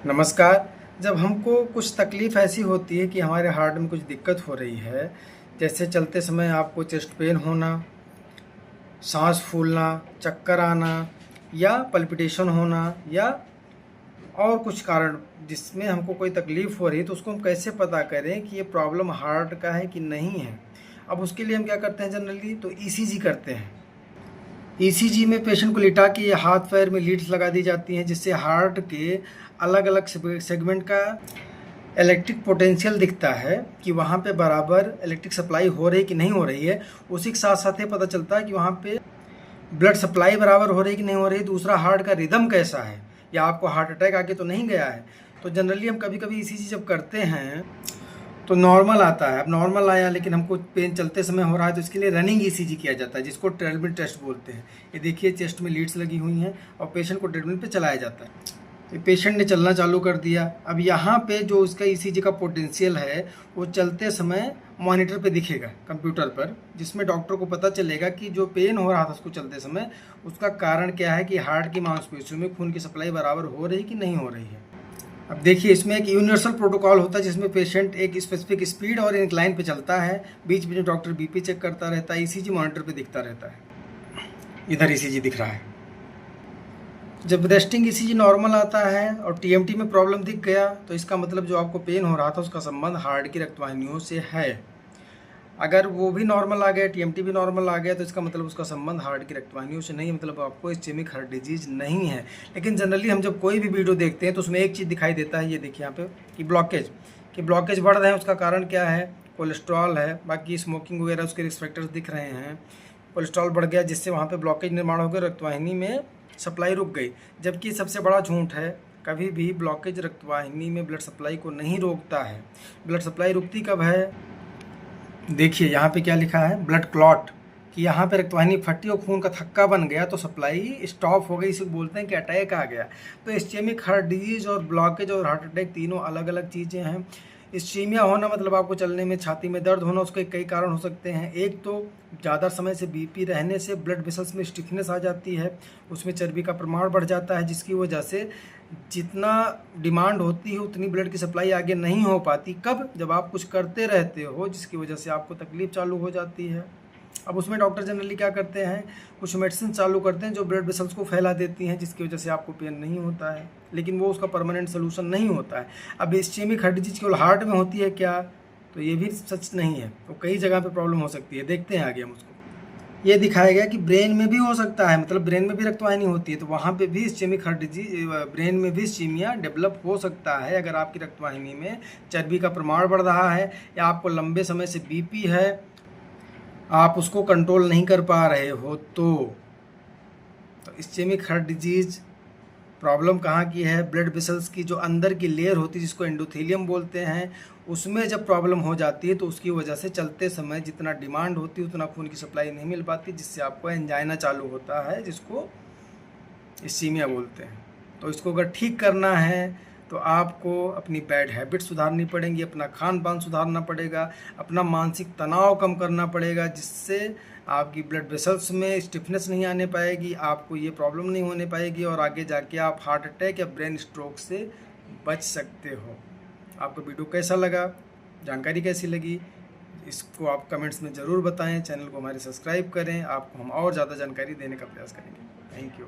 नमस्कार। जब हमको कुछ तकलीफ़ ऐसी होती है कि हमारे हार्ट में कुछ दिक्कत हो रही है, जैसे चलते समय आपको चेस्ट पेन होना, साँस फूलना, चक्कर आना या पल्पिटेशन होना या और कुछ कारण जिसमें हमको कोई तकलीफ़ हो रही है, तो उसको हम कैसे पता करें कि ये प्रॉब्लम हार्ट का है कि नहीं है? अब उसके लिए हम क्या करते हैं जनरली, तो ईसीजी करते हैं। ईसीजी में पेशेंट को लिटा के हाथ पैर में लीड्स लगा दी जाती हैं, जिससे हार्ट के अलग अलग सेगमेंट का इलेक्ट्रिक पोटेंशियल दिखता है कि वहाँ पे बराबर इलेक्ट्रिक सप्लाई हो रही कि नहीं हो रही है। उसी के साथ साथ ये पता चलता है कि वहाँ पे ब्लड सप्लाई बराबर हो रही कि नहीं हो रही, दूसरा हार्ट का रिदम कैसा है, या आपको हार्ट अटैक आके तो नहीं गया है। तो जनरली हम कभी कभी ईसीजी जब करते हैं तो नॉर्मल आता है। अब नॉर्मल आया लेकिन हमको पेन चलते समय हो रहा है, तो इसके लिए रनिंग ईसीजी किया जाता है, जिसको ट्रेडमिल टेस्ट बोलते हैं। ये देखिए चेस्ट में लीड्स लगी हुई हैं और पेशेंट को ट्रेडमिल पे चलाया जाता है। तो पेशेंट ने चलना चालू कर दिया। अब यहाँ पे जो उसका ईसीजी का पोटेंशियल है वो चलते समय मॉनिटर पे दिखेगा कंप्यूटर पर, जिसमें डॉक्टर को पता चलेगा कि जो पेन हो रहा था उसको चलते समय, उसका कारण क्या है कि हार्ट की मांसपेशियों में खून की सप्लाई बराबर हो रही कि नहीं हो रही है। अब देखिए इसमें एक यूनिवर्सल प्रोटोकॉल होता है, जिसमें पेशेंट एक स्पेसिफिक स्पीड और इंक्लाइन पे चलता है। बीच बीच में डॉक्टर बीपी चेक करता रहता है, ईसीजी मॉनिटर पे दिखता रहता है। इधर ईसीजी दिख रहा है। जब रेस्टिंग ईसीजी नॉर्मल आता है और टीएमटी में प्रॉब्लम दिख गया, तो इसका मतलब जो आपको पेन हो रहा था उसका संबंध हार्ट की रक्तवाहिनियों से है। अगर वो भी नॉर्मल आ गया, टीएमटी भी नॉर्मल आ गया, तो इसका मतलब उसका संबंध हार्ट की रक्तवाहिनियों से नहीं, मतलब आपको इस्चेमिक हार्ट डिजीज नहीं है। लेकिन जनरली हम जब कोई भी वीडियो देखते हैं तो उसमें एक चीज़ दिखाई देता है, ये देखिए यहाँ पे, कि ब्लॉकेज बढ़ रहे हैं। उसका कारण क्या है? कोलेस्ट्रॉल है। बाकी स्मोकिंग वगैरह उसके रिस्क फैक्टर्स दिख रहे हैं। कोलेस्ट्रॉल बढ़ गया जिससे वहाँ पे ब्लॉकेज निर्माण हो गया, रक्तवाहिनी में सप्लाई रुक गई। जबकि सबसे बड़ा झूठ है, कभी भी ब्लॉकेज रक्तवाहिनी में ब्लड सप्लाई को नहीं रोकता है। ब्लड सप्लाई रुकती कब है? देखिए यहाँ पे क्या लिखा है, ब्लड क्लॉट, कि यहाँ पे रक्तवाहिनी फटी और खून का थक्का बन गया तो सप्लाई स्टॉप हो गई। इसे बोलते हैं कि अटैक आ गया। तो इस्चेमिक हार्ट डिजीज और ब्लॉकेज और हार्ट अटैक तीनों अलग अलग चीज़ें हैं। इस्चीमिया होना मतलब आपको चलने में छाती में दर्द होना, उसके कई कारण हो सकते हैं। एक तो ज़्यादा समय से बीपी रहने से ब्लड वेसल्स में स्टिफनेस आ जाती है, उसमें चर्बी का प्रमाण बढ़ जाता है, जिसकी वजह से जितना डिमांड होती है उतनी ब्लड की सप्लाई आगे नहीं हो पाती। कब? जब आप कुछ करते रहते हो जिसकी वजह से आपको तकलीफ चालू हो जाती है। अब उसमें डॉक्टर जनरली क्या करते हैं, कुछ मेडिसिन चालू करते हैं जो ब्लड वेसल्स को फैला देती हैं, जिसकी वजह से आपको पेन नहीं होता है, लेकिन वो उसका परमानेंट सोल्यूशन नहीं होता है। अब इस्चेमिक हार्ट डिजीज केवल हार्ट में होती है क्या? तो ये भी सच नहीं है, तो कई जगह पे प्रॉब्लम हो सकती है। देखते हैं आगे हम उसको। ये दिखाया गया कि ब्रेन में भी हो सकता है, मतलब ब्रेन में भी रक्तवाहिनी होती है, तो वहाँ पे भी इस्चेमिक हार्ट डिजीज, ब्रेन में भी इस्चीमिया डेवलप हो सकता है। अगर आपकी रक्तवाहिनी में चर्बी का प्रमाण बढ़ रहा है या आपको लंबे समय से बीपी है, आप उसको कंट्रोल नहीं कर पा रहे हो, तो इस्चेमिक हार्ट डिजीज प्रॉब्लम कहाँ की है? ब्लड वेसल्स की जो अंदर की लेयर होती है, जिसको एंडोथेलियम बोलते हैं, उसमें जब प्रॉब्लम हो जाती है तो उसकी वजह से चलते समय जितना डिमांड होती है उतना खून की सप्लाई नहीं मिल पाती, जिससे आपको एंजाइना चालू होता है, जिसको इस्चीमिया बोलते हैं। तो इसको अगर ठीक करना है तो आपको अपनी बैड हैबिट सुधारनी पड़ेंगी, अपना खान पान सुधारना पड़ेगा, अपना मानसिक तनाव कम करना पड़ेगा, जिससे आपकी ब्लड वेसल्स में स्टिफनेस नहीं आने पाएगी, आपको ये प्रॉब्लम नहीं होने पाएगी और आगे जाके आप हार्ट अटैक या ब्रेन स्ट्रोक से बच सकते हो। आपको वीडियो कैसा लगा, जानकारी कैसी लगी, इसको आप कमेंट्स में ज़रूर बताएं। चैनल को हमारे सब्सक्राइब करें, आपको हम और ज़्यादा जानकारी देने का प्रयास करेंगे। Thank you.